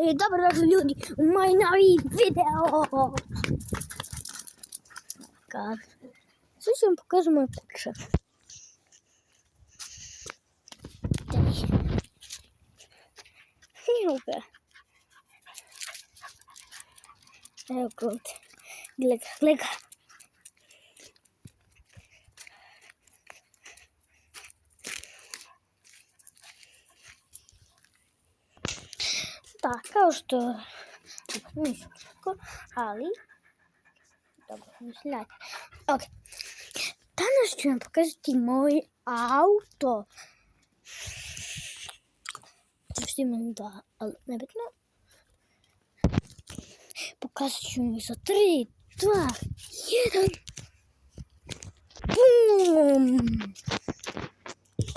Dobro ljudi, u moj novi video. Sad ću vam pokažem moje kuće. Evo ga. Evo ga ovdje. Gle ga. Da, kao što nisam tako, ali dobro, mislim da. Ok, danas ću vam pokazati moj auto. Što imam dva, ali nebitno. Pokazat ću mi za 3, 2, 1. Bum!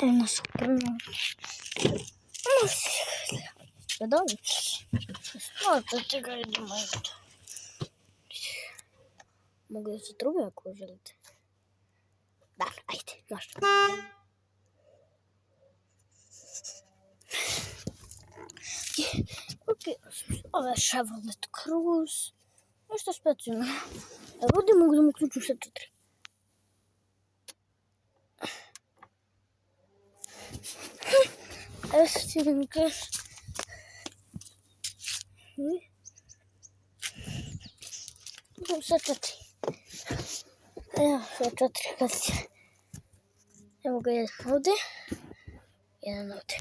Ono super. Dobro. Smatite ga idemo. Mogu da se trube ako želite. Da, ajde, možda. Ok, ovo je Chevrolet Cruze. Nešto specijalno. Evo ovdje mogu da mu uključim sve 4. Evo sad ću da mi kažem. Idem sve 4. Evo sve 4 kasice. Evo ga jedan ovdje. Jedan ovdje.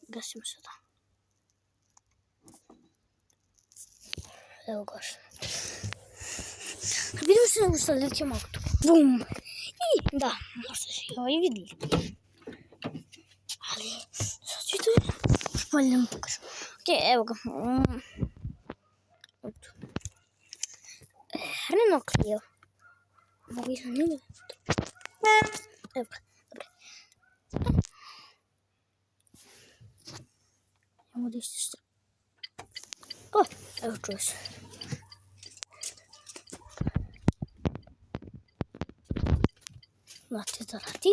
Gasimo sada. Evo ga što. Vidimo se u sljedećem autu. Bum! I da, možda se i ovaj vidjeli. Ali, sad ću to bolje da mu pokažem. Ok, evo ga. Renault Clio. Mogu i sam njega. Evo ga, dobro. Evo da isto što. O, evo čuo se. Znate da radi.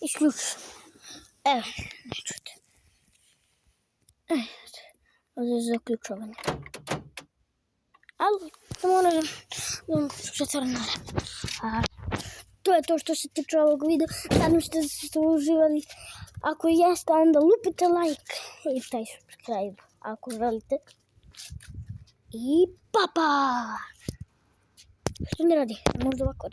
Isključ. Evo, ne čujete. Ovdje je zaključovanje. Ali, samo ono četvrnare. To je to što se tiče ovog videa. Nadam se da ste uživali. Ako jeste, onda lupite like i taj subscribe ako želite. I papa! Što ne radi? Možda ovako.